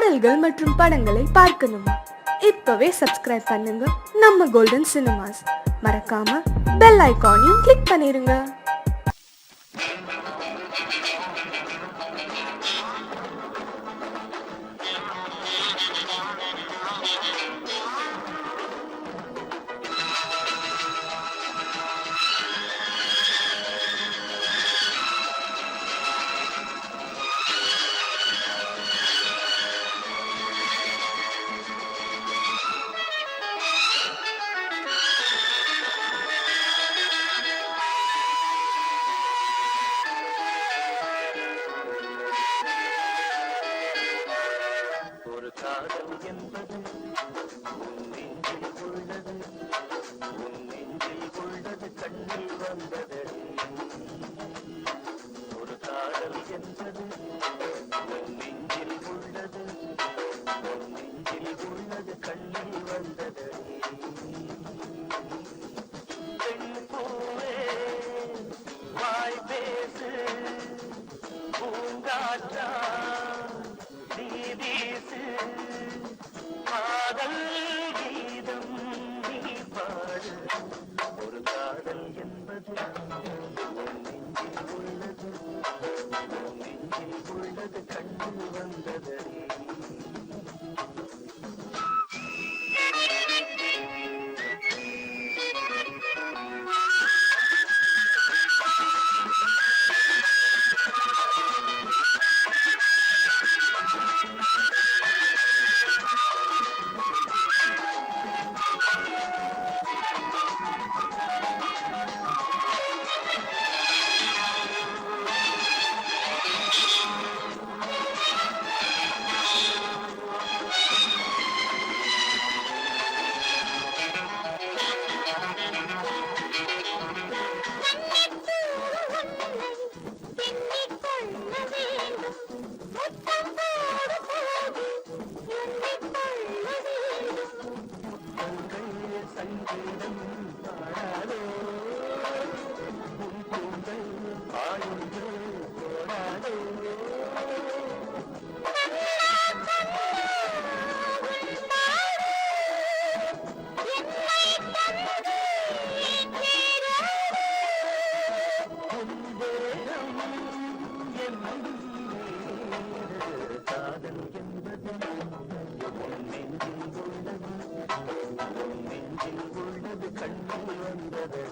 பாடல்கள் மற்றும் படங்களை பார்க்கணுமா? இப்பவே சப்ஸ்கிரைப் பண்ணுங்க நம்ம கோல்டன் சினிமாஸ். மறக்காம பெல் ஐகானையும் கிளிக் பண்ணிருங்க. காதல் என்பது உன் நெஞ்சில் உள்ளது, உன் நெஞ்சில் உள்ளது கண்ணில் வந்தது. ஒரு காதல் என்பது உன் நெஞ்சில் உள்ளது, உன் நெஞ்சில் உள்ளது கண்ணில் வந்தது. பெண் பூவே வாய் பேசு, பூங்காற்றா நீ வீசு, காதல் கீதம் நீ பாடு. ஒரு காதல் என்பது உன் நெஞ்சில் உள்ளது, உன் நெஞ்சில் உள்ளது கண்ணில் வந்தது. காதல் என்பது உன் நெஞ்சில் உள்ளது, உன் நெஞ்சில் உள்ளது கண்ணில் வந்தது.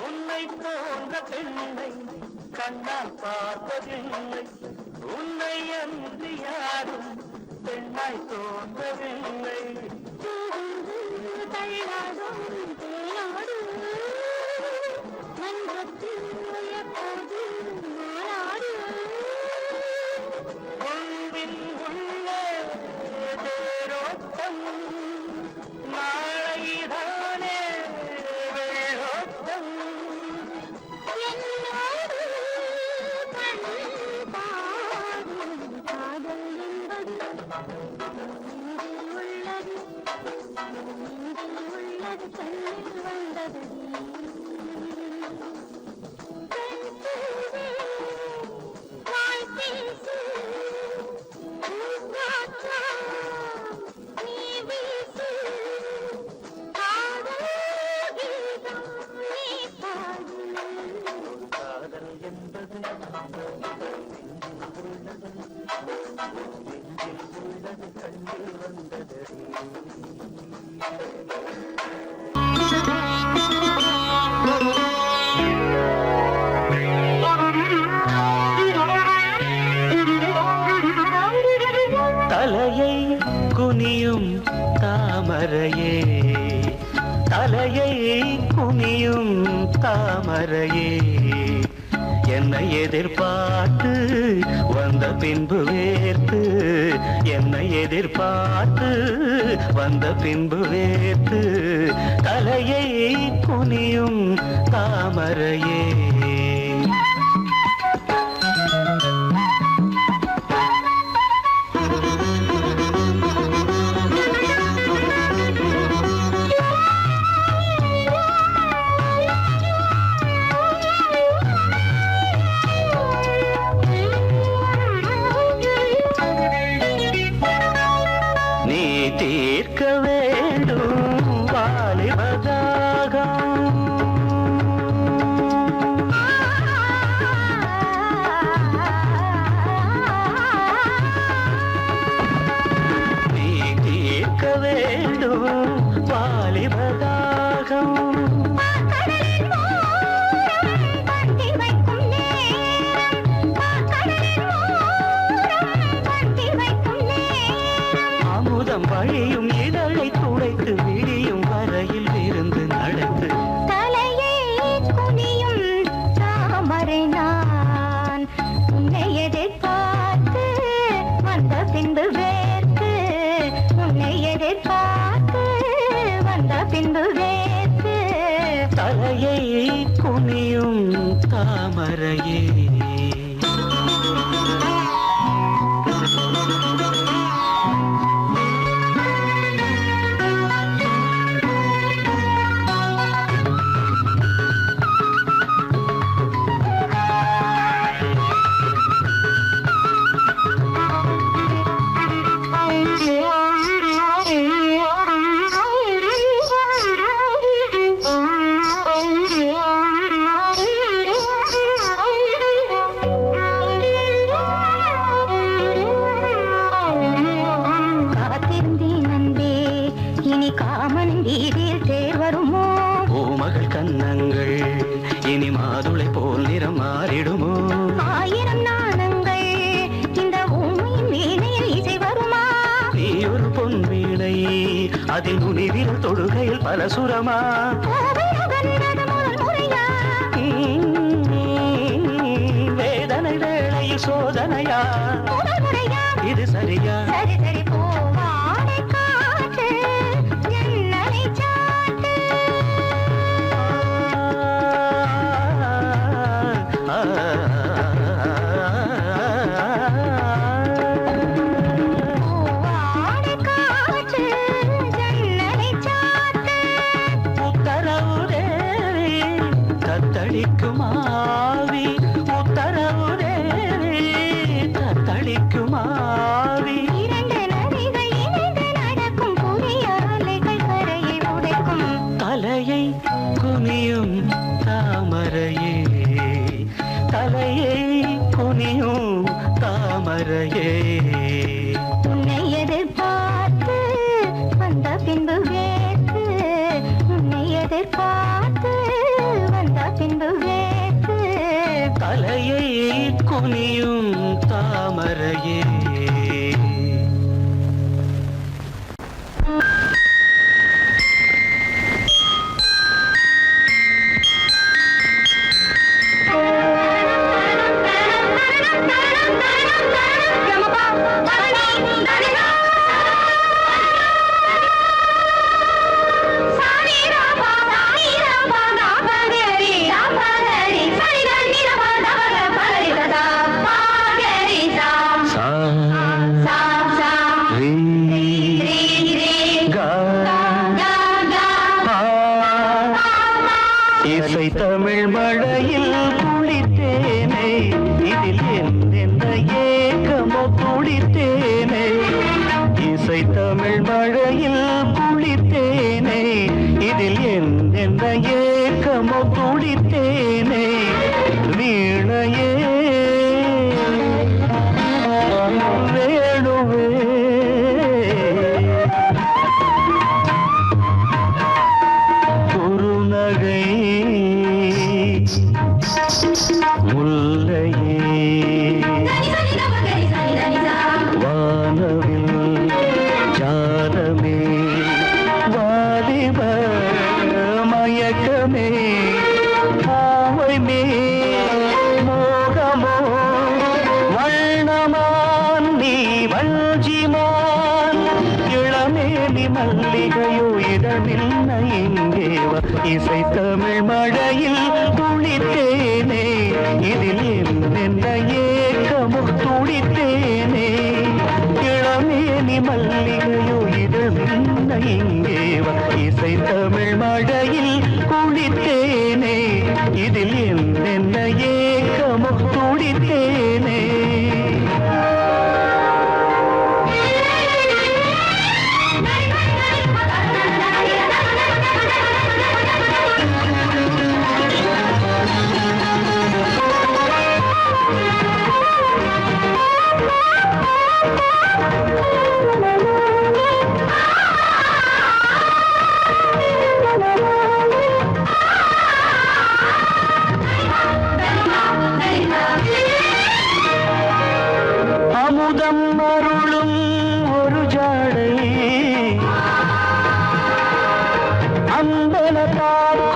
உன்னை போன்ற பெண்ணை கண்ணால் பார்த்ததில்லை, உன்னை அன்று யாரும் பெண்ணாய் தோன்றவில்லை. உன்பின் உள்ள தேரோட்டம் நாளைதானே வேரோட்டம். காதல் என்பது நெஞ்சில் உள்ளது கண்ணில் வந்தது. தலையை குனியும் தாமரையே, தலையை குனியும் தாமரையே, என்னை எதிர்பார்த்து வந்த பின்பு வேர்த்து, என்னை எதிர்பார்த்து வந்த பின்பு வேர்த்து, தலையை குனியும் தாமரையே. வழியும் இதழை துடைத்து விடியும் வரையில் விருந்து நடத்து தலையை குனியும் தாமரை நான் உன்னை எதிர்பார்த்து வந்த பின்பு வேர்த்து உன்னை எதிர்பார்த்து வந்த பின்பு வேர்த்து தலையை குனியும் தாமரையே கண்ணங்கள் இனி மாதுளை போல் நிறம் மாறிடுமோ ஆயிரம் நாணங்கள் இந்த பூமியின் வீணையில் இசை வருமா நீ ஒரு பொன் வீணை அதில் முனிவிரல் தொடுகையில் பல சுரமா வேதனை வேளையில் சோதனையா இது சரியா சரி சரி போவாடை காற்று ஜன்னலை சாத்து போவாடை காற்று ஜன்னலை சாத்து உத்தரவு தேவி தத்தளிக்கும் ஆவி உத்தரவு தேவி தத்தளிக்கும் ஆவி இரண்டு நதிகள் இணைந்து நடக்கும் புதிய அலைகள் கரையை உடைக்கும் தலையை குனியும் தாமரையே தலையை குனியும் தாமரையே உன்னை எதிர்பார்த்து வந்த பின்பு வேர்த்து உன்னை எதிர்பார்த்து வந்த பின்பு வேர்த்து தலையை குனியும் தாமரையே இசை தமிழ் மழையில் குளித்தேனே இதில் எந்த ஏக்கமோ குளித்தேனே இசை தமிழ் மழையில் குளித்தேனே இதில் எந்த ஏக்கமோ குளித்தேனே வீணையே வேணுவே குறுநகை முல்லையே வானவில் ஜாலமே வாலிப மயக்கமே பூவைமே மோகமோ வண்ணமான் நீ வஞ்சிமான் இளமேனி மல்லிகையோ இடமில்ல எங்கே இசை தமிழ் மழையில் குளித்தேனே இதில் என்ன ஏக்கமோ துடித்தேனே இளமேனி மல்லிகையோ இடமில்ல எங்கே இசை தமிழ் மழையில் குளித்தேனே இதில் என்ன ஏக்கமோ துடித்தேனே அமுதம் அருளும் ஒரு ஜாடை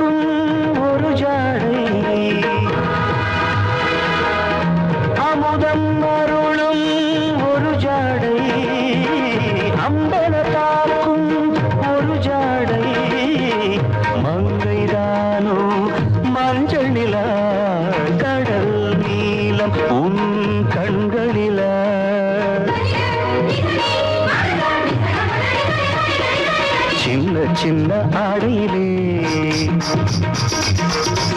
தாக்கும் ஒரு ஜாடை அமுதம் அருளும் ஒரு ஜாடை அம்பல தாக்கும் ஒரு ஜாடை மங்கைதானோ மஞ்சள் நிலா கடல் நீலம் உன் கண்களிலா சின்ன சின்ன ஆடையிலே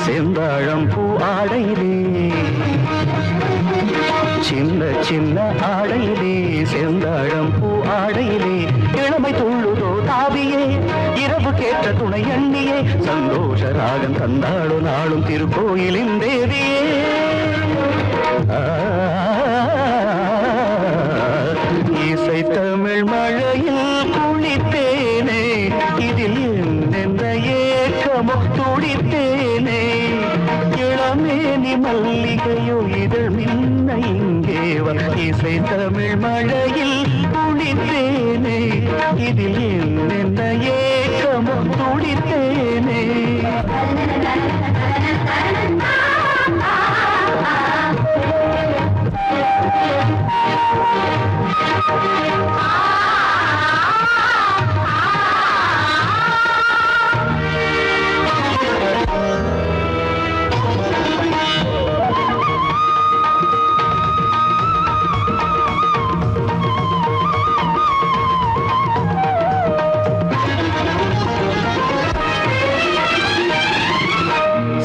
செந்தாழம் பூ ஆடையிலே சின்ன சின்ன ஆடையிலே செந்தாழம் பூ ஆடையிலே இளமை துள்ளுதோ தாவியே இரவு கேட்ட துணை எண்ணியே சந்தோஷ ராகம் தந்தாளோ நாளும் திருக்கோயிலின் தேவியே இசை தமிழ் மழையில் குளித்தேனே இதில் என்னென்ன ஏக்கமோ துடித்தேனே இளமேனி மல்லிகையோ இதழ் மின்ன இங்கேவா இசை தமிழ் மழையில் குளித்தேனே இதில் என்னென்ன ஏக்கமோ துடித்தேனே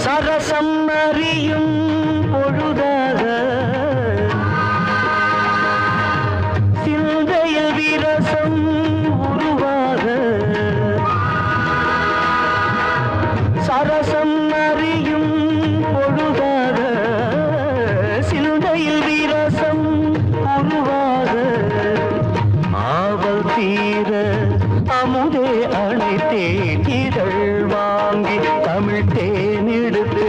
சரசம் அறியும் பொழுதாக சிந்தையில் விரசம் உருவாக சரசம் அறியும் பொழுதாக சிந்தையில் விரசம் உருவாக ஆவல் தீர அமுதே அழைத்தேன் இதழ் வாங்கி தமிழ் தேனெடுத்து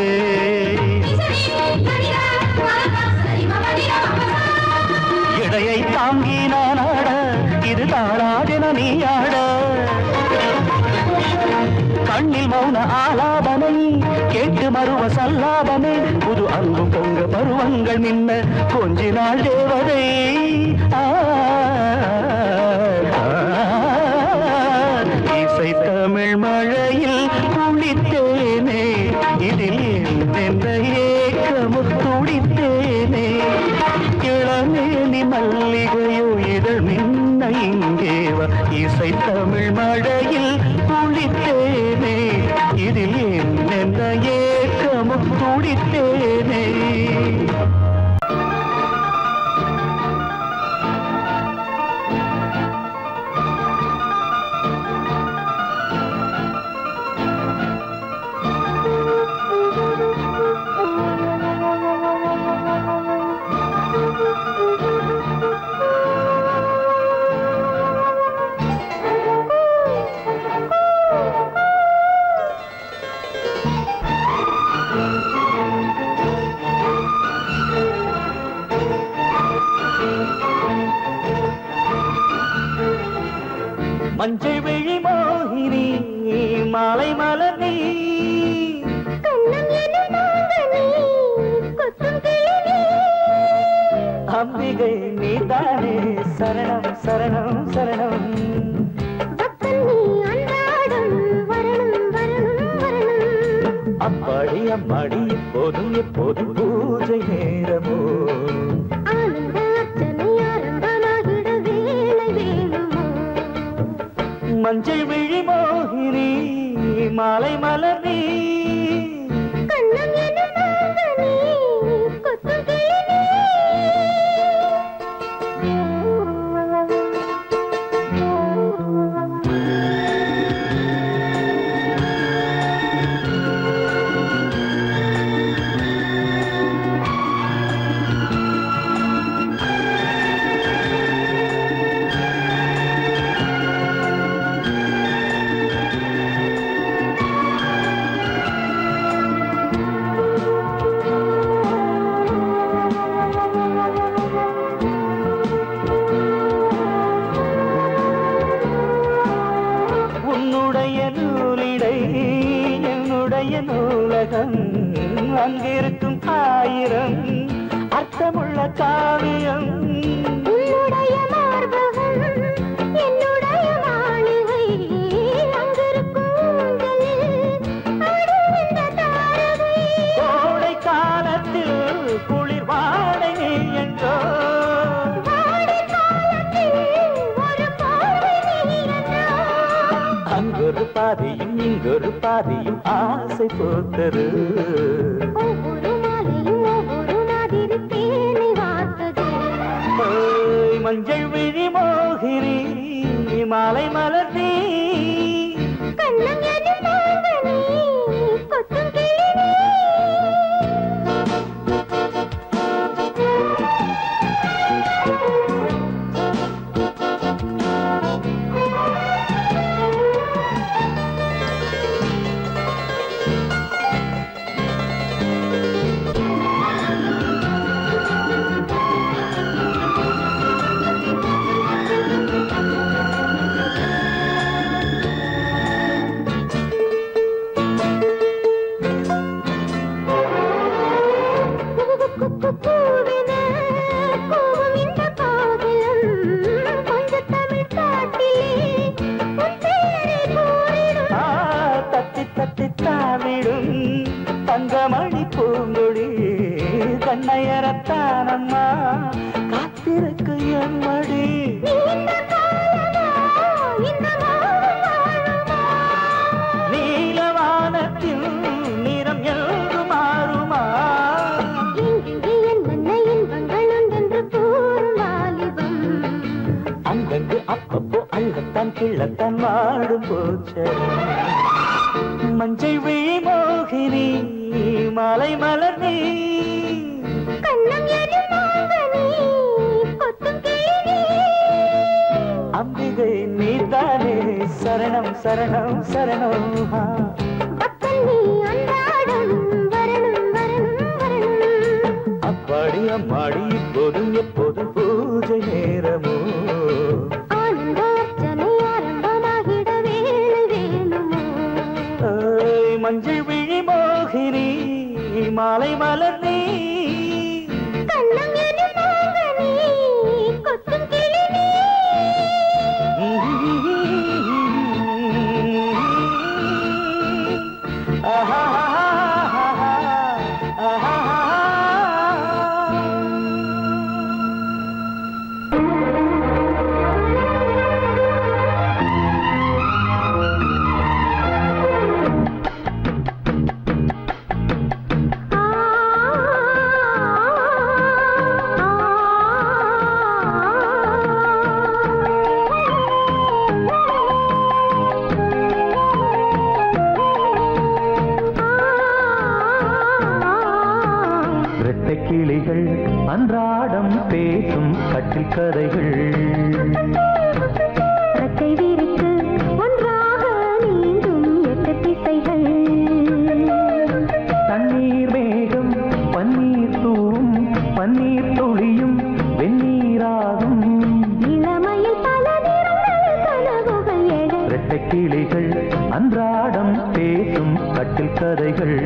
இடையை தாங்கி நான் ஆட இது தாளாதென நீ ஆட கண்ணில் மௌன ஆலாபனை கேட்டு மறுவ சல்லாபனை புது அன்பும் பொங்க பருவங்கள் நின்ன கொஞ்சி நாள் தேவதை இசை தமிழ் மழையில் குளித்தேனே இதில் எந்த ஏக்கமு துடித்தேனே இளமேனி மல்லிகையோ இதழ் மின்ன இங்கேவா இசை தமிழ் மழையில் குளித்தேனே இதில் எந்த ஏக்கமு துடித்தேனே மஞ்சள் விழி மோகினி மாலை மலர் நீ அம்பிகை நீதானே சரணம் சரணம் சரணம் அப்பாடி அம்மாடி எப்போதும் எப்போதும் பூஜை நேரமோ மஞ்சள் விழி மோகினி மாலை மலர் நீ உள்ளம் அங்கிருக்கும் ஆயிரம் அர்த்தமுள்ள காவியம். உன்னுடைய மார்பகம் என்னுடைய மாளிகை அங்கிருக்கும் ஊஞ்சலில் ஆடுகின்ற தாரகை. கோடை காலத்தில் குளிர் வாடை நீ என்றோ வாடை காலத்தில் ஒரு பார்வை நீ என்றோ. அங்கொரு பாதியும் இங்கொரு பாதியும் ஆசை போத்தது. ஒவ்வொரு மாலையும் ஒவ்வொரு மாதிரி தேனை வார்த்தது. ஓய், மஞ்சள் விழி மோகினி மாலை மலர் நீ கண்ணம் எனும் மாங்கனி கொத்தும் கிளி பூவென கூவும் இந்த காதலம் கொஞ்சம் தமிழ் காட்டிலே உன் பெயரை கூறிடும். தத்தி தத்தி தாவிடும் தங்கமணி பூங்கொடி கண்ணையரத்தானம்மா காத்திருக்கு எம்மடி. இந்த காலமா இந்த மாதம் வாழுமா? நீலவானத்தில் நிறம் என்று மாறுமா? எங்கெங்கே என்னென்ன இன்பங்கள் உண்டென்று கூறும் வாலிபம். அங்கங்கு அப்பப்போ அள்ளத்தான் கிள்ளத்தான் வாடும் போச்ச. மஞ்சள் விழி மோகினி மாலை மலர் நீ கண்ணம் எனும் மாங்கனி கொத்தும் கிளி அம்பிகை நீதானே சரணம் சரணம் சரணம். பக்கம் நீ அன்றாடம் வரணும் வரணும் வரணும். அப்பாடி அம்மாடி இப்போதும் எப்போதும் பூஜை நேரமோ. ஆனந்த அர்ச்சனை ஆரம்பமாகிட வேளை வேணுமோ. ஓய், மஞ்சள் விழி மோகினி மாலை மலர் நீ கண்ணம் எனும் மாங்கனி கொத்தும் கிளி நீ. ஆஹா கிளிகள் அன்றாடம் பேசும் கட்டில் கதைகள். ரெக்கை விரித்து ஒன்றாக நீந்தும் எட்டு திசைகள். தண்ணீர் மேகம் பன்னீர் தூவும் பன்னீர் துளியும் வெந்நீராகும். இளமையில் பல நிறங்கள் கனவுகள் எழ. இரட்டை கிளிகள் அன்றாடம் பேசும் கட்டில் கதைகள்.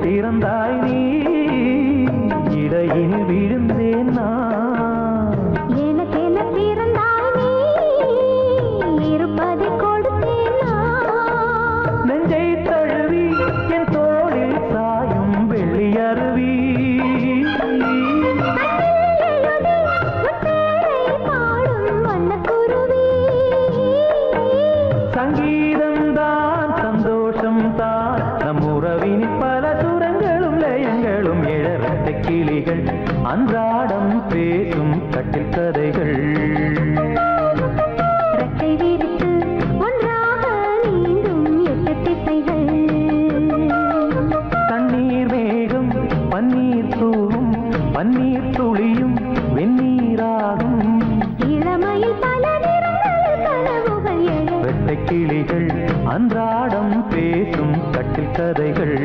திறந்தாய் நீ இடையில் விழுந்தேன் நான். எனக்கென பிறந்தாய் நீ இருப்பதை கொடுத்தேன் நான். நெஞ்சை தழுவி என் தோளில் சாயும் வெள்ளி அருவி. பாடும் வண்ண அன்றாடம் பேசும் கட்டில் கதைகள் ரெக்கை விரித்து ஒன்றாக நீந்தும் 8 திசைகள் தண்ணீர் மேகம் பன்னீர் தூவும் பன்னீர் துளியும் வெந்நீராகும் இளமையில் பல நிறங்களில் கனவுகள் எழ வெட்டை கிளிகள் அன்றாடம் பேசும் கட்டில் கதைகள்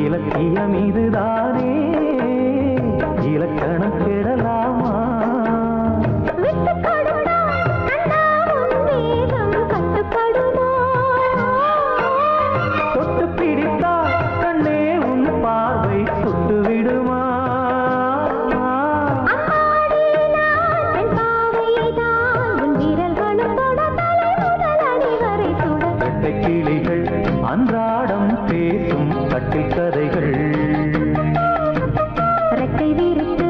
இலக்கியம் இதுதானே இலக்கணம் கெடலாமா தொட்டு பிடித்தால் கண்ணே உன் பார்வை சுட்டு விடுமா வெட்டை கிளிகள் அன்றாடம் பேசும் கட்டில் கதைகள் ரெக்கை விரித்து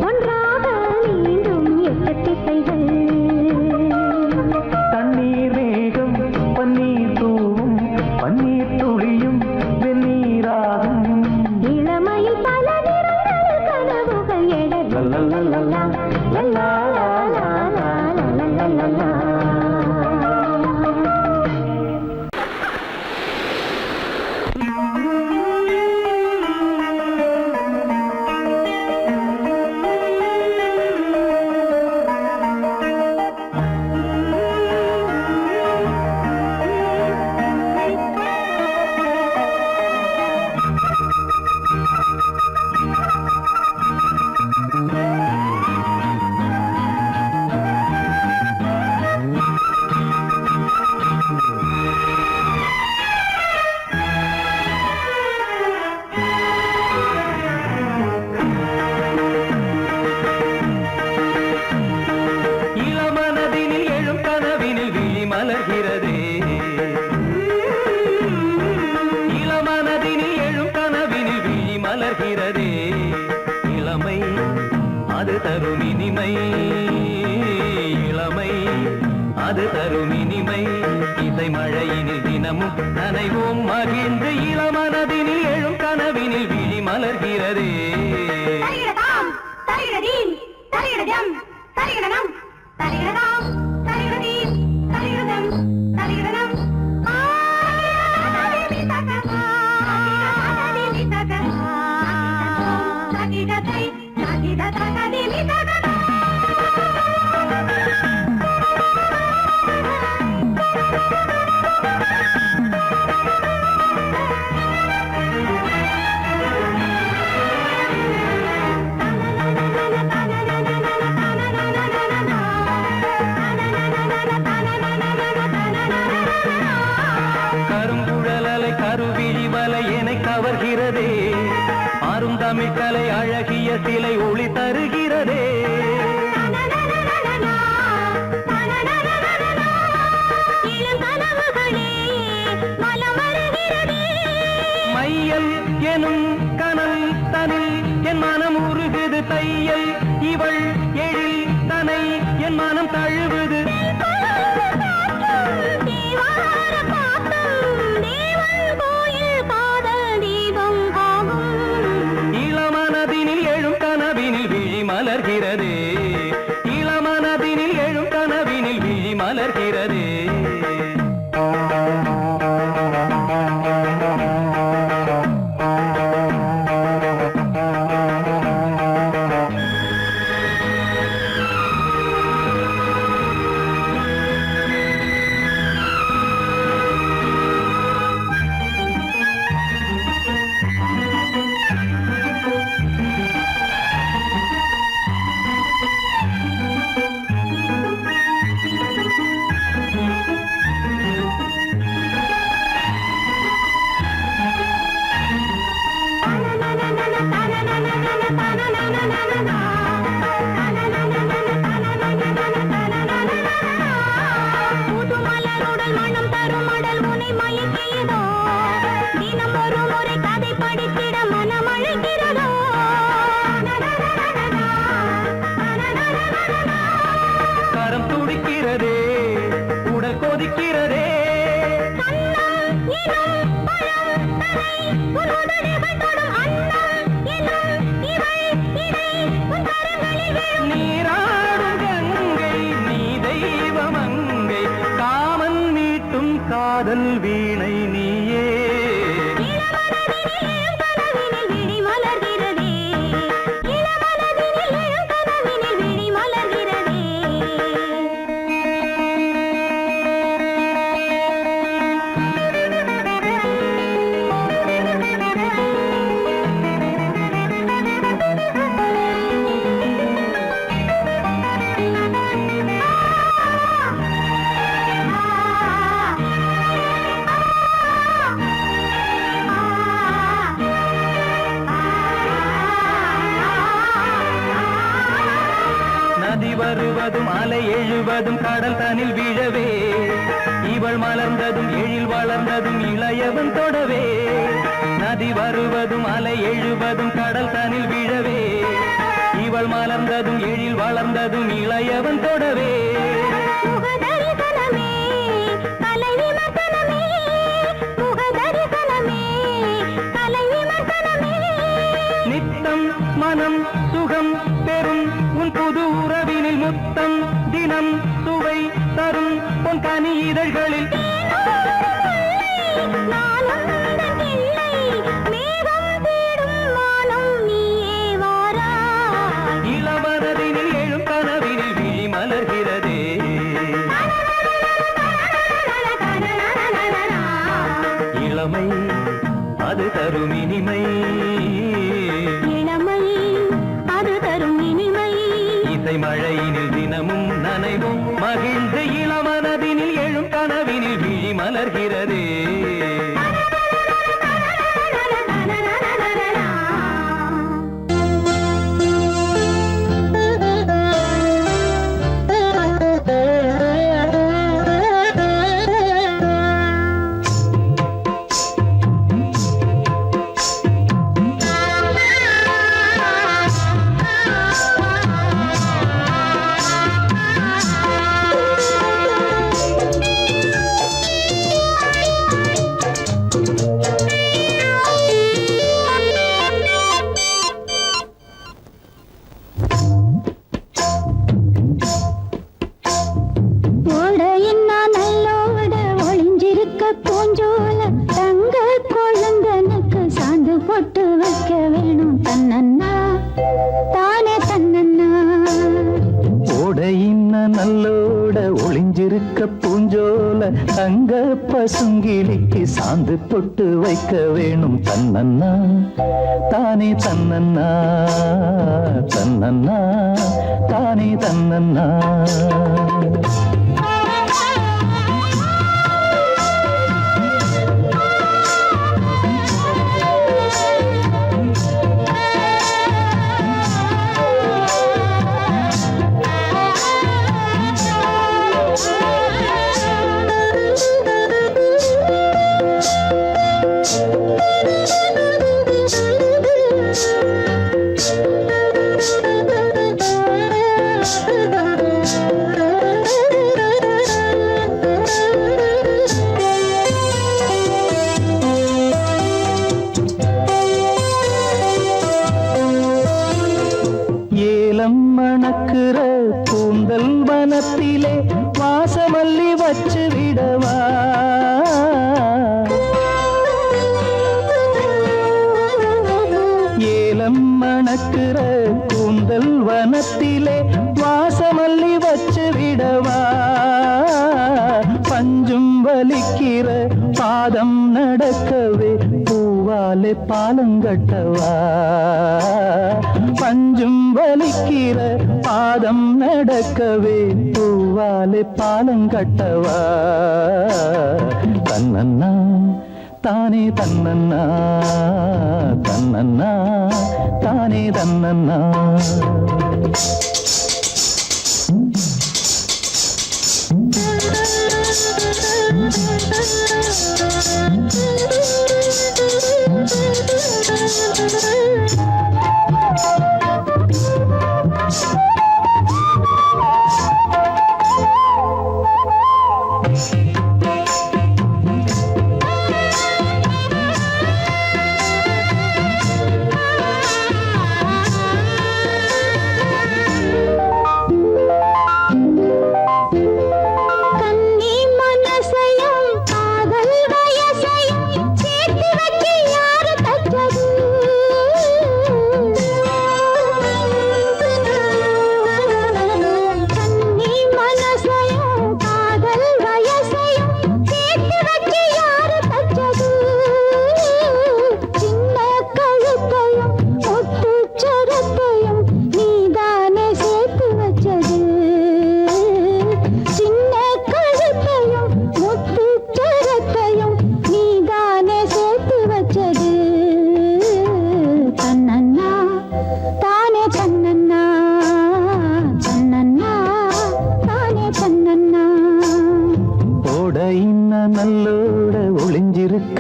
ஒன்றாக நீந்தும் 8 திசைகள் தண்ணீர் மேகம் பன்னீர் தூவும் பன்னீர் துளியும் வெந்நீராகும் இளமையில் பல நிறங்களில் கனவுகள் எழ லல்லல்லல்லா, லல்லல்லல்லல்லா. இளமனதினில் எழும் கனவினில் விழி மலர்கிறதே இளமனதினில் எழும் கனவினில் விழி மலர்கிறதே இளமை அது தரும் இனிமை இளமை அது தரும் இனிமை இசை மழையினில் தினமும் நனைவோம் மகிழ்ந்து இளமனதினில் எழும் கனவினில் விழி மலர்கிறதே தலிகடதாம் தலிகடதீம் தலிகடதம் தலிகடனம் தலிகடதாம் தலிகடதீம் தலிகடதம் தலிகடனம் தகிடதை தகிடதகதிமிதகதா கருங்குழலலை கருவிழி வலை என கவர்கிறதே அருந்தமிழ் கலை அழகிய சிலை ஒளி தருகிறதே மையல் எனும் கனல் தனில் என் மனம் உருகுது தையல் இவள் எழில் தனை என் மனம் தழுவுது இளமனதினில் எழும் கனவினில் விழி மலர்கிறதே இளமனதினில் எழும் கனவினில் விழி மலர்கிறதே துடிக்கிறதே. நீராடும் கங்கை நீ தெய்வமங்கை காமன் மீட்டும் காதல் வீணை நீயே. நதி வருவதும் அலை எழுவதும் கடல் தனில் வீழவே, இவள் மலர்ந்ததும் எழில் வளர்ந்ததும் இளையவன் தொடவே. நதி வருவதும் அலை எழுவதும் கடல் தனில் வீழவே, இவள் மலர்ந்ததும் எழில் வளர்ந்ததும் இளையவன் தொடவே. நித்தம் மனம் சுகம் பெறும் உன் புது உறவினில் முத்தம் தினம் சுவை தரும் உன் கனி இதழ்களில் இளவரதினில் எழும் கனவினில் விழி மலர்கிறதே. இளமை அது தரும் இனிமை, இசை மழையினில் தினமும் நனைவும் மகிழ்ந்து இளமனதினில் எழும் கனவினில் விழி மலர்கிறதே. நல்லோட ஒளிஞ்சிருக்க பூஞ்சோல தங்க பசுங்கிளிக்கு சாந்து பொட்டு வைக்க வேணும். தன்னன்னா தானே தன்னன்னா தன்னன்னா தானே தன்னன்னா. மணக்குற கூந்தல் வனத்திலே வாசமல்லி வச்சு விடவா, ஏலம் மணக்குற கூந்தல் வனத்திலே வாசமல்லி வச்சு விடவா, பஞ்சும் வலிக்கிற பாதம் நடக்கவே பூவாலே பாலங்கட்டவா, பஞ்சும் வலிக்கிற பாதம் நடக்கவே பூவாலே பாலங்கட்டவா. தன்னன்னா தானே தன்னன்னா தன்னன்னா தானே தன்னன்னா.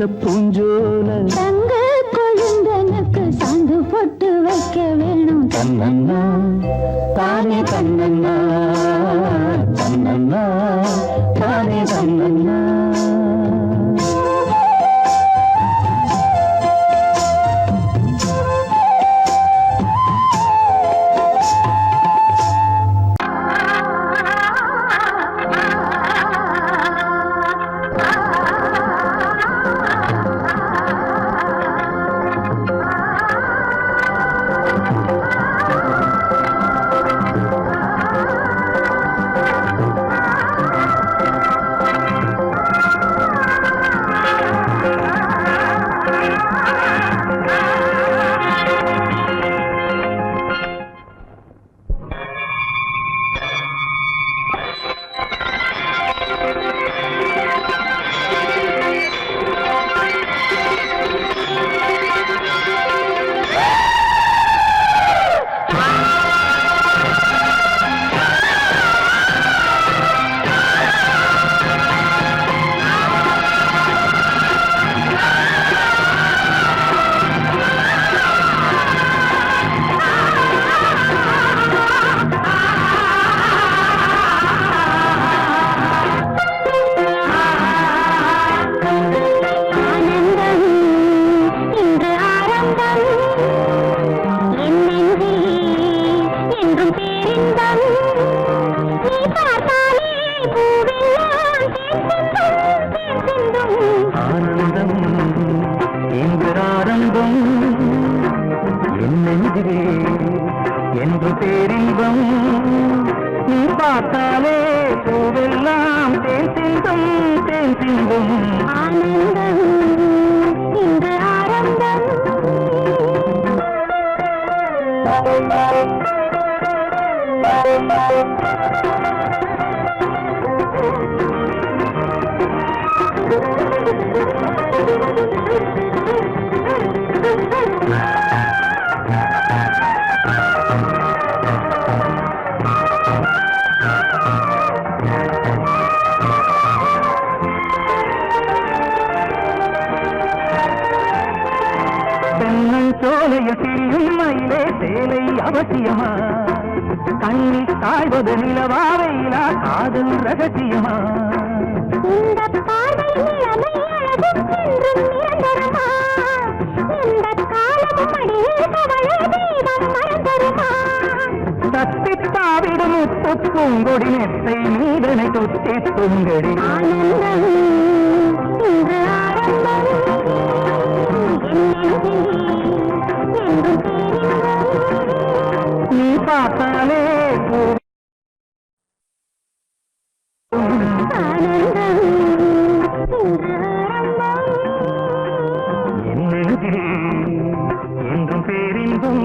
தங்க பூஞ்சோல தங்க கொழுந்தனுக்கு சாந்து போட்டு வைக்க வேணும் தன்னன்னா தானே தன்னன்னா தன்னன்னா தானே தன்னன்னா ஆனந்தம் இன்று ஆரம்பம் என் நெஞ்சிலே என்று பேரின்பம் நீ பார்த்தாலே பூவெல்லாம் தேன் சிந்தும் தேன் சிந்தும் ஆனந்தம் இன்று ஆரம்பம் சோலைய திரியும் மயிலே சேலை அவசியமா கண்ணில் தாழ்வது நிலவாவையிலா காதல் ரகசியமா இந்த பார்வை நிலைமை அழகும் என்றும் நிரந்தரமா இந்த காலமும் அடியில் கவலை தெய்வம் மறந்தருமா தத்தித்தாவிடும் முத்து பூங்கொடி நெத்தை நீதனை தொத்தி துங்கடி ஆனந்தம் இன்று ஆரம்பம் என் நெஞ்சிலே என்றும் பேரின்பம் நீ பார்த்தாலே ஆனந்தம் இன்று ஆரம்பம் என் நெஞ்சிலே என்றும் பேரின்பம்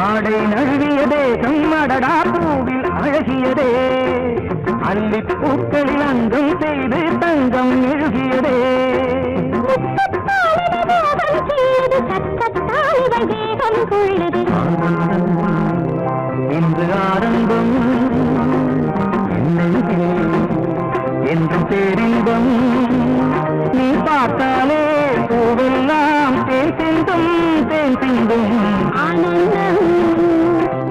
ஆடை நழுவிய தேசம் அடடா பூவில் அழகியதே அள்ளிப் பூக்களில் அங்கம் செய்து தங்கம் எழுகியதே இன்று ஆரம்பம் என்னெங்கே என்றும் பேரின்பம் நீ பார்த்தாலே பூவெல்லாம் தேன் சிந்தும் தேன் சிந்தும் ஆனந்தம்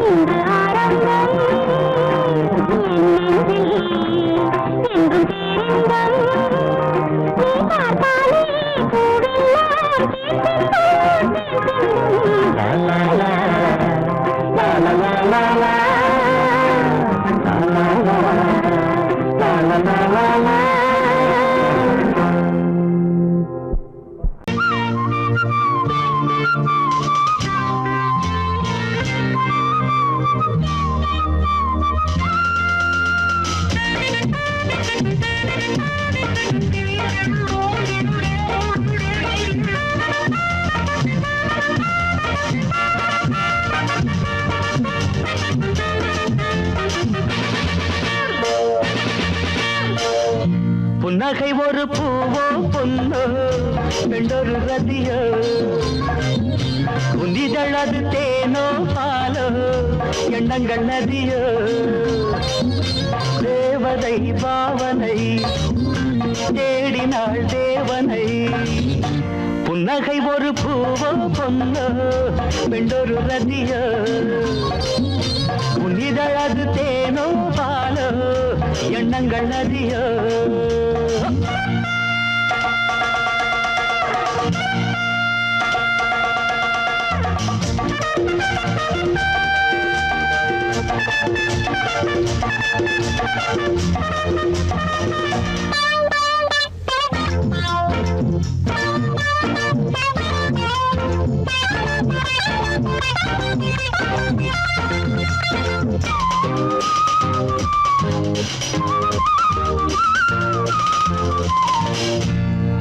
இன்று ஆரம்பம் என் நெஞ்சிலே புன்னகை ஒரு பூவோ பொன்னோ பெண்டொரு ரதியோ உன்னிதழது தேனோ பாலோ எண்ணங்கள் நதியோ தேவதை பாவனை தேடினாள் தேவனை புன்னகை ஒரு பூவோ பொன்னோ பெண்டொரு ரதியோ உன்னிதழது தேனோ பாலோ எண்ணங்கள் நதியோ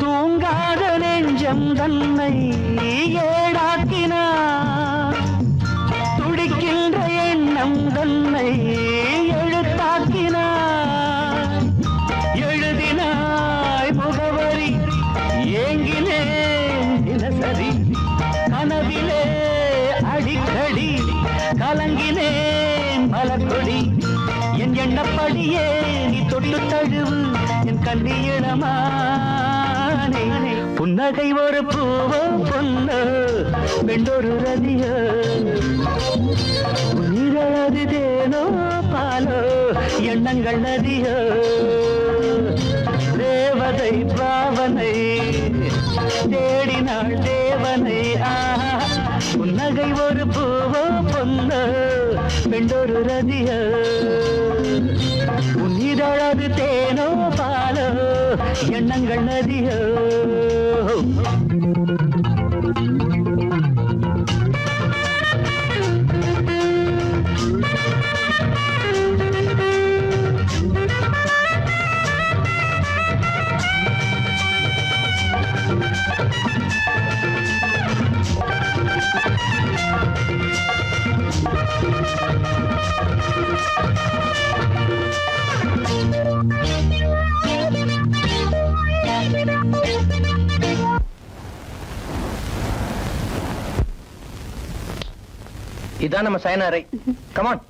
தூங்காத நெஞ்சம் தன்னை ஏடாக்கினார் துடிக்கின்ற எண்ணம் தன்னை எழுத்தாக்கினார் எழுதினாய் முகவரி ஏங்கினேன் தினசரி கனவிலே அடிக்கடி கலங்கினேன் மலர்கொடி என் எண்ணப்படியே நீ தொட்டு தழுவு என் கண்ணியிடமானே புன்னகை ஒரு பூவோ பொன்னோ பெண்டொரு ரதியோ உயிரது தேனோ பாலோ எண்ணங்கள் நதியோ தேவதை பாவனை தேடினாள் தேவனை புன்னகை ஒரு பூவோ பொன்னோ பெண்டொரு ரதியோ உன்னிதழது தேனோ பாலோ எண்ணங்கள் நதியோ இதான் நம்ம சயனாரை கமான்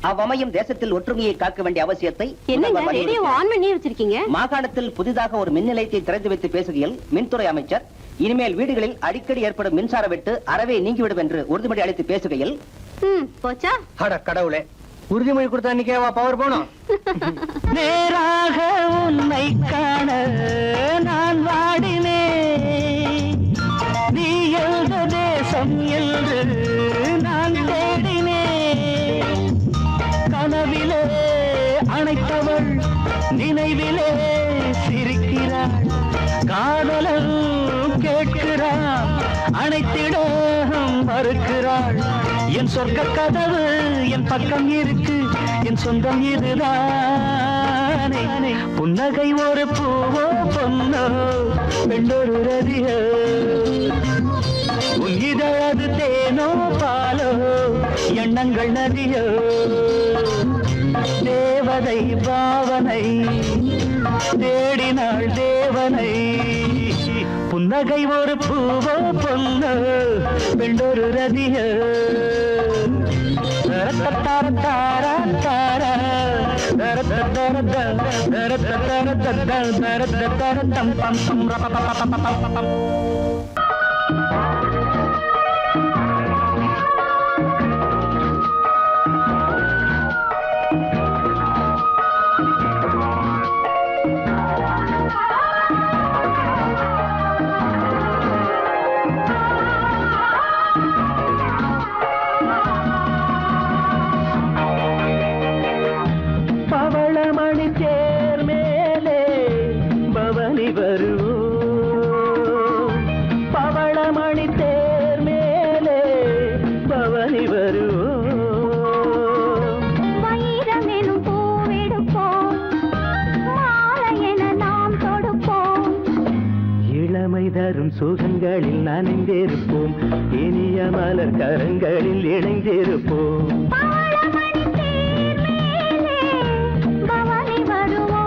அவ்வமையும் தேசத்தில் ஒற்றுமையை காக்க வேண்டிய அவசியத்தை என்னங்க ரேடியோ ஆன் பண்ணி வச்சிருக்கீங்க? மாகாணத்தில் புதிதாக ஒரு மின் நிலையத்தை திறந்து வைத்து பேசுகையில் மின்துறை அமைச்சர் இனிமேல் வீடுகளில் அடிக்கடி ஏற்படும் மின்சார வெட்டு அறவே நீங்கிவிடும் என்று உறுதிமொழி அளித்து பேசுகையில் போச்சா? அட கடவுளே, உறுதிமொழி கொடுத்த அன்னைக்கேவா பவர் போனோம்? நேராக உன்னை காண நான் வாடினேன், நீ எழுத தேசம் என்று நான் தேடினேன். கனவிலே அணைத்தவள் நினைவிலே சிரிக்கிறாள், காதலன் கேட்கிறான் அனைத்திடம் மறுக்கிறாள். என் சொர்க்க கதவு என் பக்கம் இருக்கு, என் சொந்தம் இதுதானே. புன்னகை ஒரு பூவோ பொன்னோ பெண்டொரு ரதியோ, உன் இதழது தேனோ பாலோ எண்ணங்கள் நதியோ. தேவதை பாவனை தேடினாள் தேவனை, புன்னகை ஒரு பூவோ பொன்னோ பெண்டொரு ரதியோ. பவளமணி தேர் மேலே பவனி வருவோம், பவளமணி தேர் மேலே பவனி வருவோம். வைரமெனும் பூவெடுப்போம், மாலை என நாம் தொடுப்போம். இளமை தரும் சுகங்களில் நனைந்திருப்போம், இனிய மலர் கரங்களில் இணைந்திருப்போம். பவளமணி தேர் மேலே பவனி வருவோம்.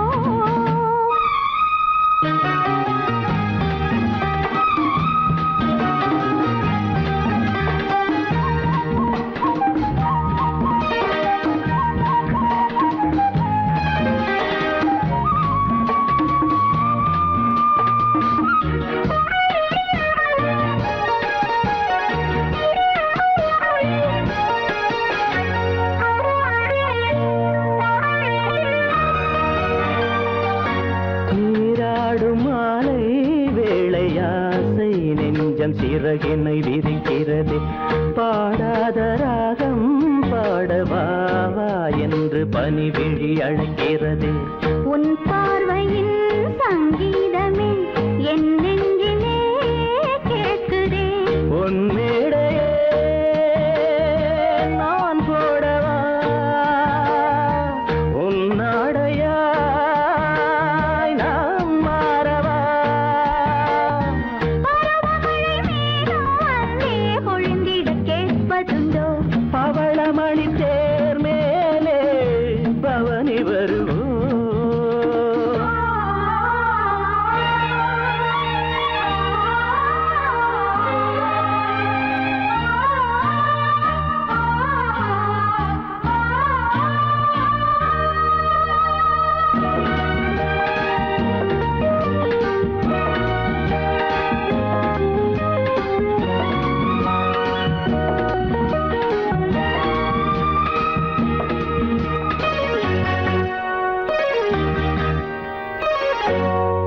என்று பனி விழி அழைக்கிறது. உன் பார்வையின் சங்கீதமே என் நெஞ்சிலே கேட்குதே. உன் மேடையே நான் போடவா, உன் நாடையாய் நான் மாறவா. பருவமழை மேகம் அங்கே பொழிந்திட கேட்பதுண்டோ? பவளமணி தேர் மேலே பவனி வருவோ.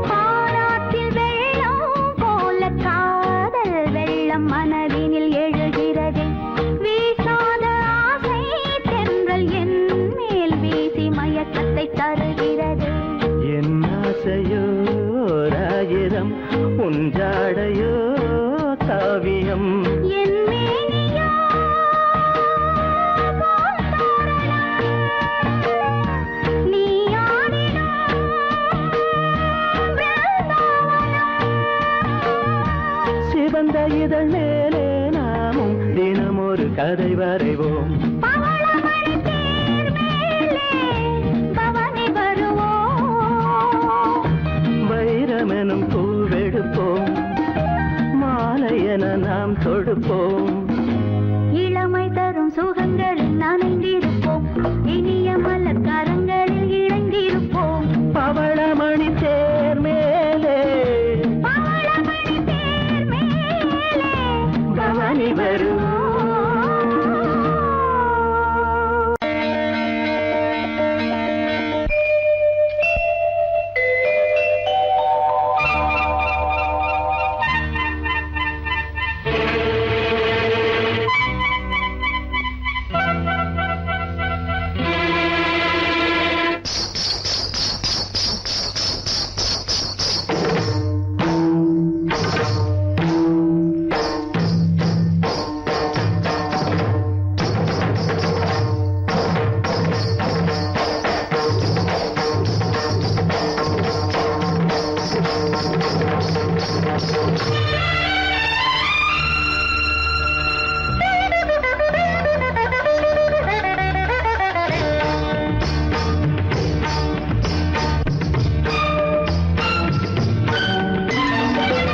பாராட்டில் வெள்ளம் போல காதல் வெள்ளம் மனதினில் எழுகிறது. வீசாத ஆசை தென்றல் என் மேல் வீசி மயக்கத்தை தருகிறது. என் ஆசையோ ராயிரம், உன் ஜாடையோ காவியம். என் மேனியோ நீ ஆடிடும் சிவந்த இதழ் மேலே நாமும் தினம் ஒரு கதை வரைவோம். பவளமழை தேர் மேலே பவனி வருவோம். வைரமெனும் பூவெடுப்போம், மாலை என நாம் தொடுப்போம். இளமை தரும் சுகங்களில் நனைந்திருப்போம். இனிய மலர் கரங்களில் இணைந்திருப்போம். பவளமணி தேர் மேலே பவளமழை தேர் மேலே பவனி வருவோம்.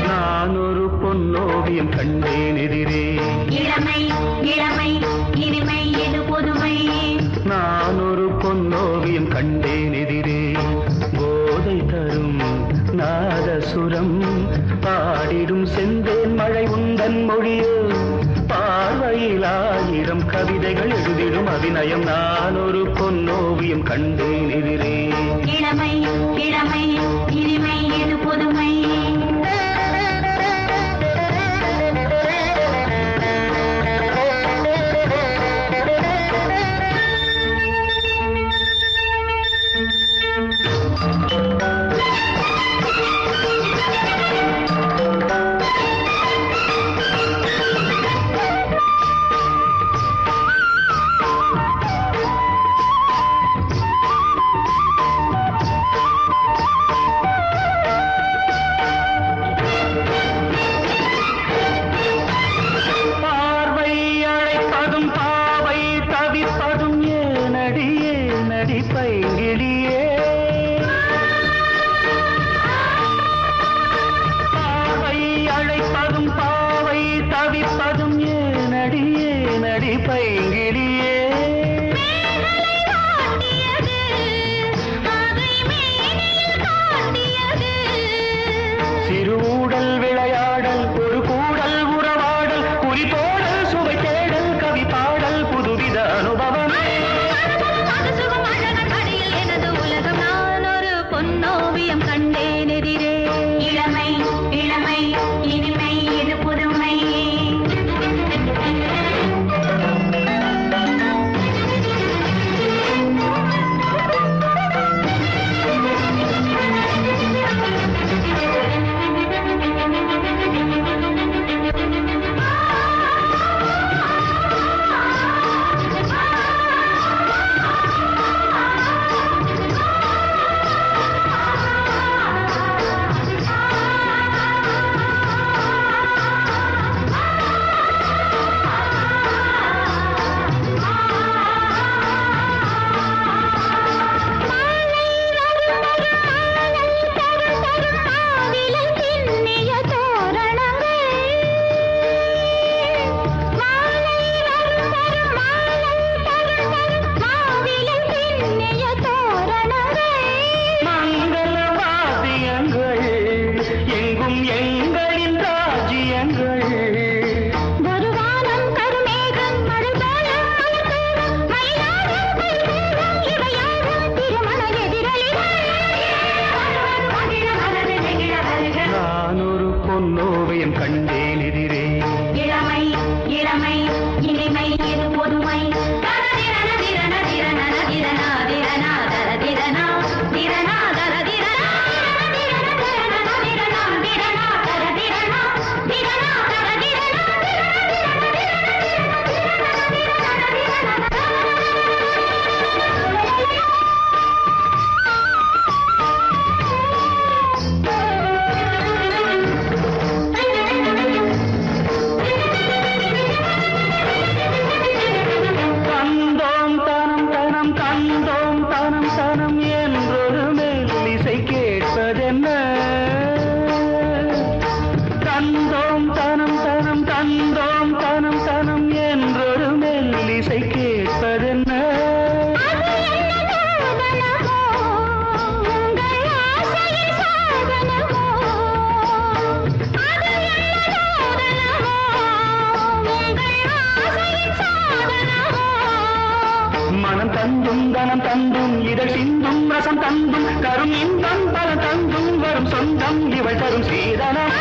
நான் ஒரு பொன்னோவியம் கண்டேன் எதிரே. இளமை இளமை இனிமை எது புதுமை. நான் ஒரு பொன்னோவியம் கண்டேன் எதிரே. போதை தரும் நாதசுரம் பாடிடும் செந்தேன் மழை உந்தன் மொழியோ. பார்வையில் ஆயிரம் கவிதைகள் எழுதிடும் அபிநயம். நான் ஒரு பொன்னோவியம் கண்டேன் எதிரே. இளமை இளமை இனிமை எது புதுமை. தனம் என்றொரு மெல்லிசை கேட்பதென்ன தந்தோம் தனம் தனம் தந்தோம் தனம் தனம் என்றொரு மெல்லிசை கேட்பதென்ன மனம் தந்தும் தனம் தந்தும் இதழ் சிந்தும் ரசம் தந்தும் கரும் இன்பம் பல தந்தும் வரும் சொந்தம் இவள் தரும் சீதனம்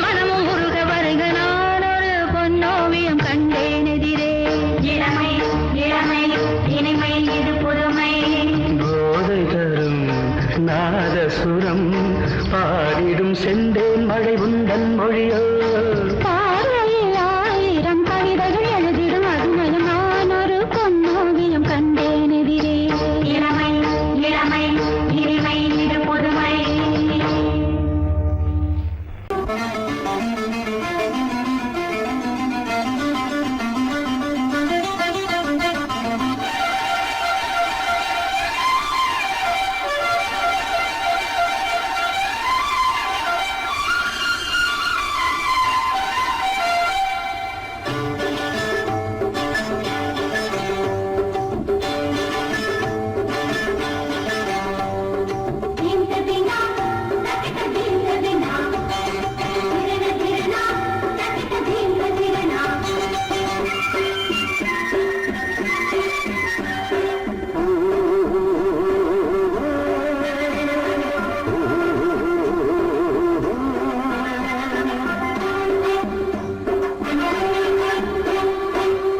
மனமும் முருக வருக நான் ஒரு பொன்னோவியம் கண்டேன் எதிரே இளமை இளமை இனிமை இது புதுமை போதை தரும் நாதசுரம் பாடிடும் செந்தேன் மழை உந்தன் மொழியோ பார்வையில் ஆயிரம் கவிதைகள் எழுதிடும் அதுமையும் நான் ஒரு பொன்னோவியம் கண்டேன் எதிரே இளமை இளமை இனிமை இது புதுமை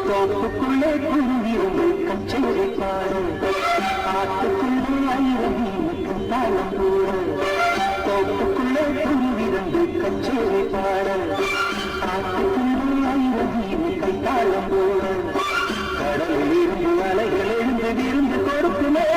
தோப்புக்குள்ளே குருவிருந்து கச்சேரி பாடு ஆட்டுக்குள்ளே ஐரவி தாளம் போடு தோப்புக்குள்ளே குருவிருந்து கச்சேரி பாடு ஆட்டுக்குள்ளே ஐரவி தாளம் போடு கடலில் இருந்து அலைகள் எழுந்து விருந்து கொடுக்குமே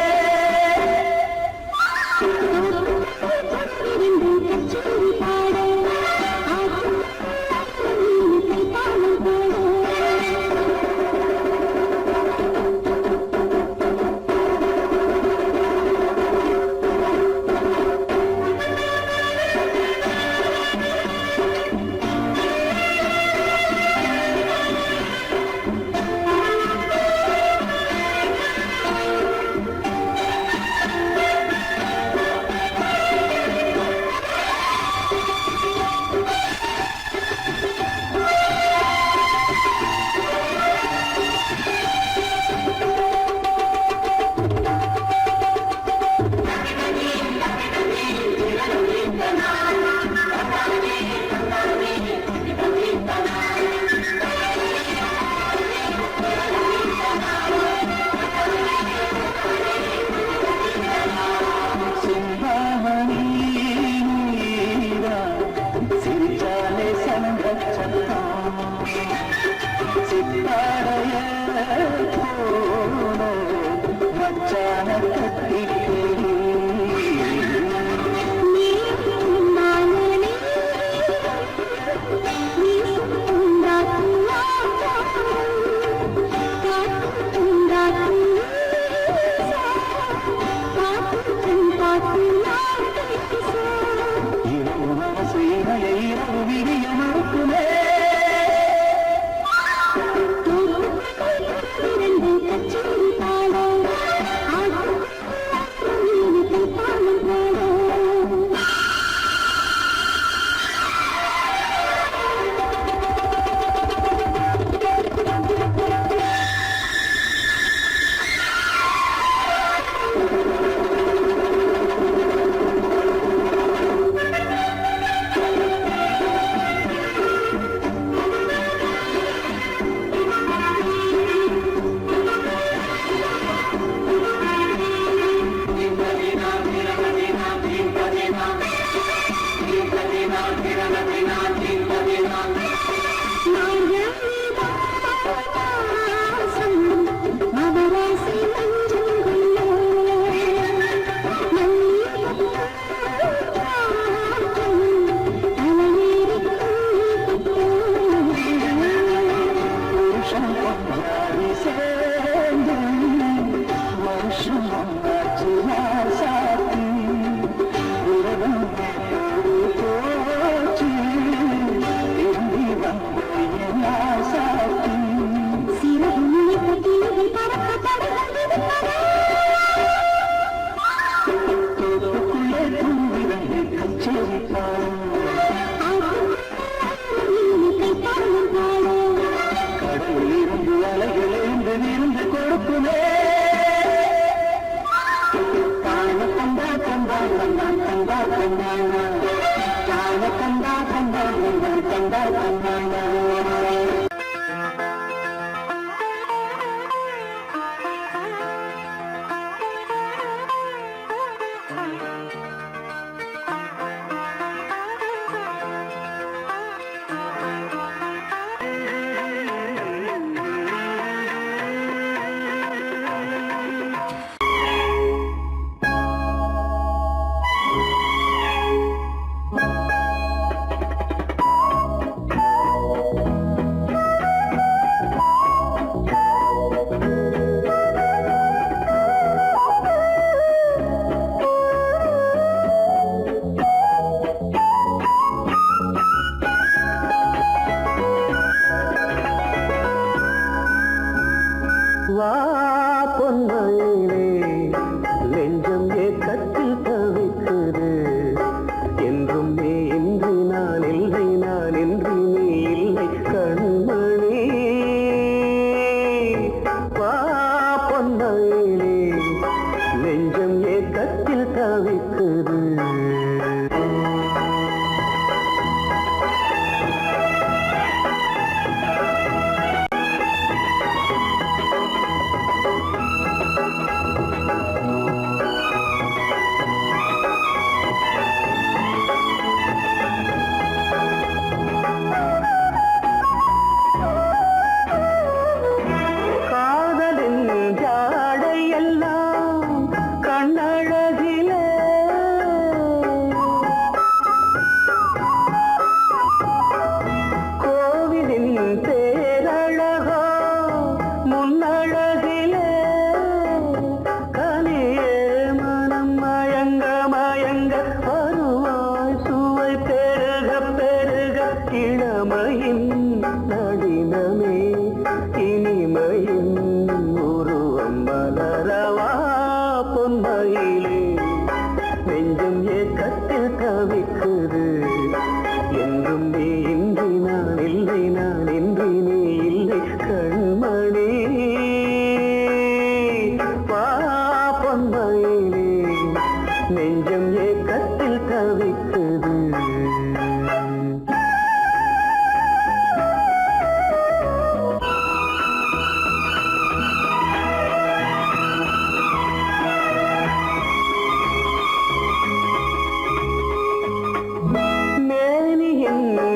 வா பொன்மயிலே நெஞ்சம் ஏக்கத்தில் தவிக்குது என்றும் நீ இன்றி நான் இல்லை நான் இன்றி நீ இல்லை கண்மணி வா பொன்மயிலே நெஞ்சம் ஏக்கத்தில் தவிக்குது நெஞ்சம் ஏக்கத்தில் தவிக்குது என்றும் நீ இன்றி நான் இல்லை நான் இன்றி நீ இல்லை கண்மணி வா பொன்மயிலே நெஞ்சம் ஏக்கத்தில் தவிக்குது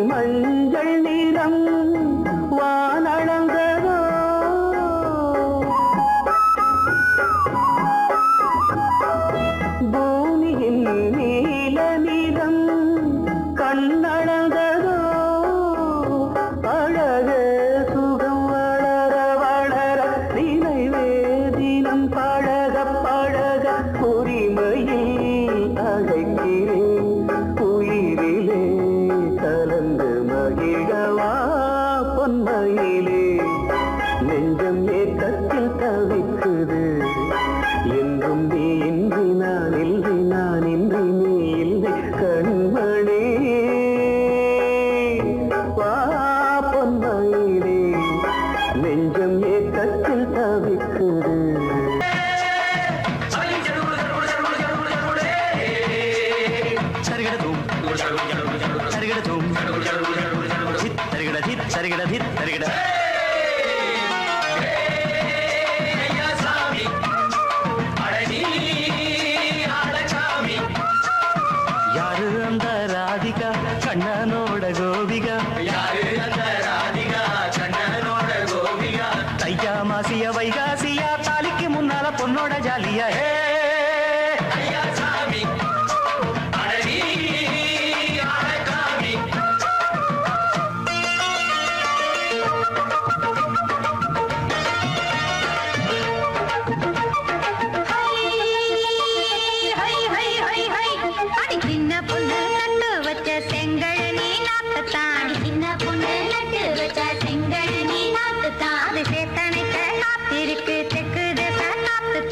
மஞ்சள் நிறம் வானளந்ததோ பூமியின் நீல நிறம் கண்ணளந்ததோ அழக சுகம் வளர வளர நினைவே தினம் பழக பழக உரிமையில் அழைக்கிறேன் உயிரிலே கலந்து மகிழவா பொன்மயிலே நெஞ்சம் ஏக்கத்தில் தவிக்குது என்றும் நீ இன்றி நான் இல்லை நான் இன்றி நீ இல்லை கண்மணி வா பொன்மயிலே நெஞ்சம் ஏக்கத்தில் தவிக்குது யாரு அந்த ராதிகா கண்ணனோட கோபிகா யாரு அந்த ராதிகா கண்ணனோட கோபிகா தையா மாசிய வைகாசியா தாலிக்கு முன்னால பொண்ணோட ஜாலியா ஐயா சாமி அழகி அழகாமி சின்ன பொண்ணு நட்டு வச்ச செங்கல் நீ நாத்துத்தான் சின்ன பொண்ணு நட்டு வச்ச செங்கல் நீ நாத்துத்தான் அது சேத்தனைக்க காத்திருக்கு தெற்கு தேச நாத்துத்தான்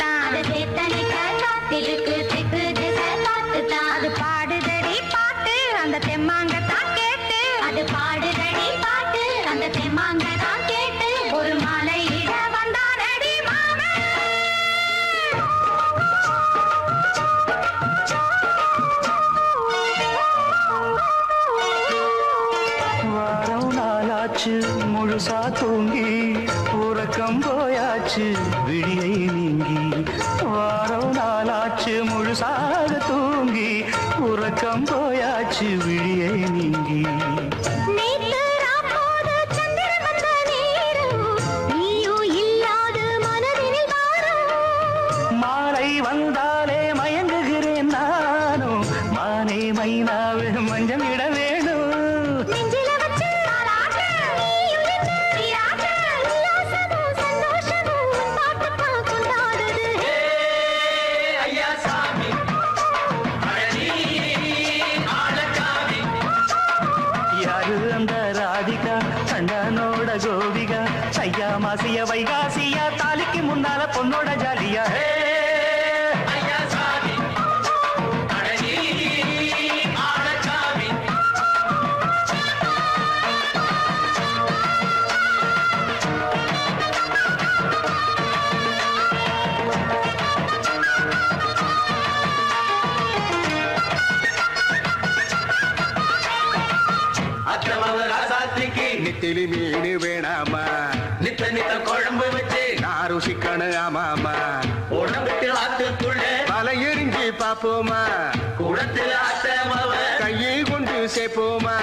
மாசிய வைகாசியா தாலிக்கு முன்னால பொண்ணோட ஜாலியா நெத்திலி மீனு வேணாமா நித்த நித்த குழம்பு வச்சு நான் ருசிக்கணும் ஆமாமா உடம்புட்டு ஆத்துக்குள்ள பல எரிஞ்சு பாப்போமா குடத்துல ஆத்த மாவ கையை கொண்டு சேர்ப்போமா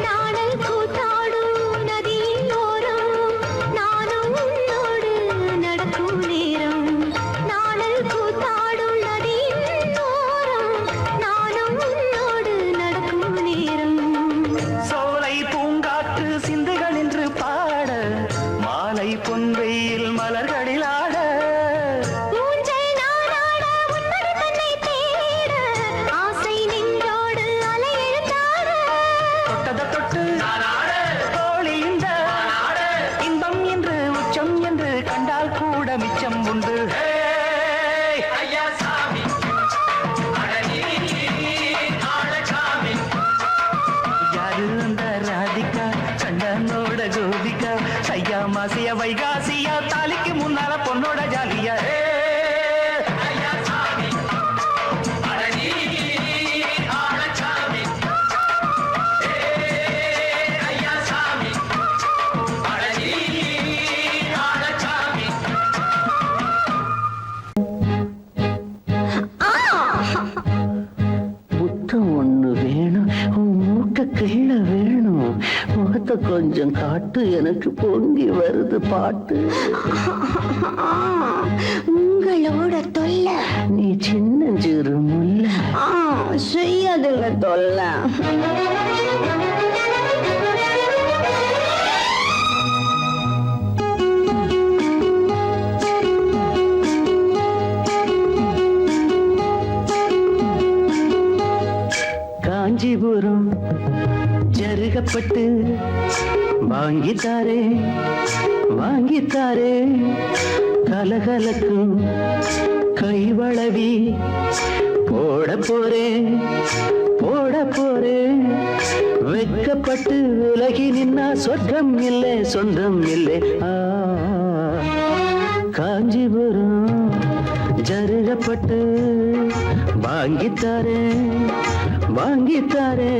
நாடல் கூத்தாடும் நதியின் ஓரம் நானும் உன்னோடு நடக்கும் நேரம் நாடல் கூத்தாடும் நதியின் ஓரம் நானும் உன்னோடு நடக்கும் நேரம் சோலை பூங்காற்று சிந்துகள் என்று பாட மாலை பொன்வெயில் மலர்களில் ஆட ஊஞ்சல் நானாட உன்னடி தன்னை தேட ஆசை நின்றோடு அலையெழுந்தாட தொட்டத தொட்டு தோழி இந்த இன்பம் என்று உச்சம் என்று கண்டால் கூட மிச்சம் உண்டு ஐயா சாமி சாமி யாரு அந்த ராதிகா கண்டனோட கோபிகா ஐயா மாசிய வைகாசியா தாலிக்கு முன்னால பொண்ணோட ஜாலியா ஐயா சாமி சாமி ஐயா சாமி சாமி முத்தம் ஒண்ணு வேணும் உன் மூக்க கீழே வேணும் முகத்தை கொஞ்சம் காட்டு எனக்கு பொங்கி வருது பாட்டு உங்களோட தொல்லை நீ சின்னஞ்சிறு முல்ல செய்யாதுங்க தொல்லை காஞ்சிபுரம் ஜருகப்பட்டு வாங்கித்தாரே வாங்கித்தாரே கலகலக்கும் கைவளவி போட போறேன் போட போறேன் வெட்கப்பட்டு விலகி நின்னா சொர்க்கம் இல்லை சொந்தம் இல்லை காஞ்சிபுரம் ஜருகப்பட்டு வாங்கித்தாரே வாங்கித்தாரே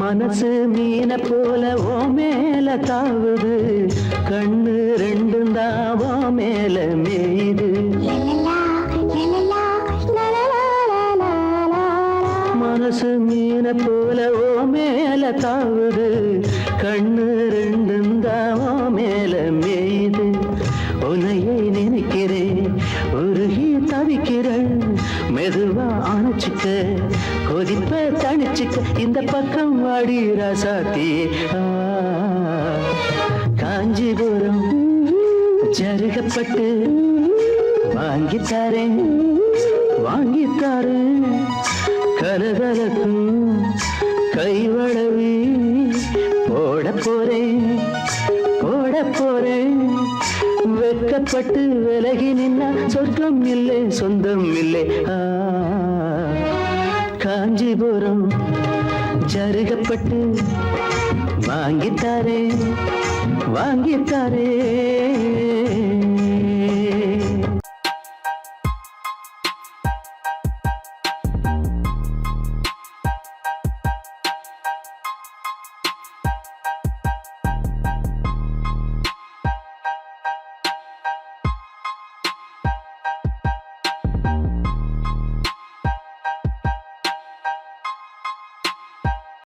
மனசு மீன போல ஓ மேல தாவுது கண்ணு ரெண்டும் தான் ஓ மேல மேயுது மனசு மீன போல ஓ மேல தாவுது கண்ணு ரெண்டும் தான் ஓ மேல மேயுது உன்னையை நினைக்கிறேன் உருகி தவிக்கிறேன் மெதுவா அணைச்சிக்க கொதிப்ப தணிச்சுக்க இந்த பக்கம் வாடி ராசாத்தி காஞ்சிபுரம் ஜருகப்பட்டு வாங்கித்தாரேன் வாங்கித்தாரேன் கலகலக்கும் கைவளவி போட போறேன் போட போறேன் வெட்கப்பட்டு விலகி நின்னா சொர்க்கம் இல்லை சொந்தம் இல்லை காஞ்சிபுரம் ஜருகப்பட்டு வாங்கித்தாரே வாங்கித்தாரே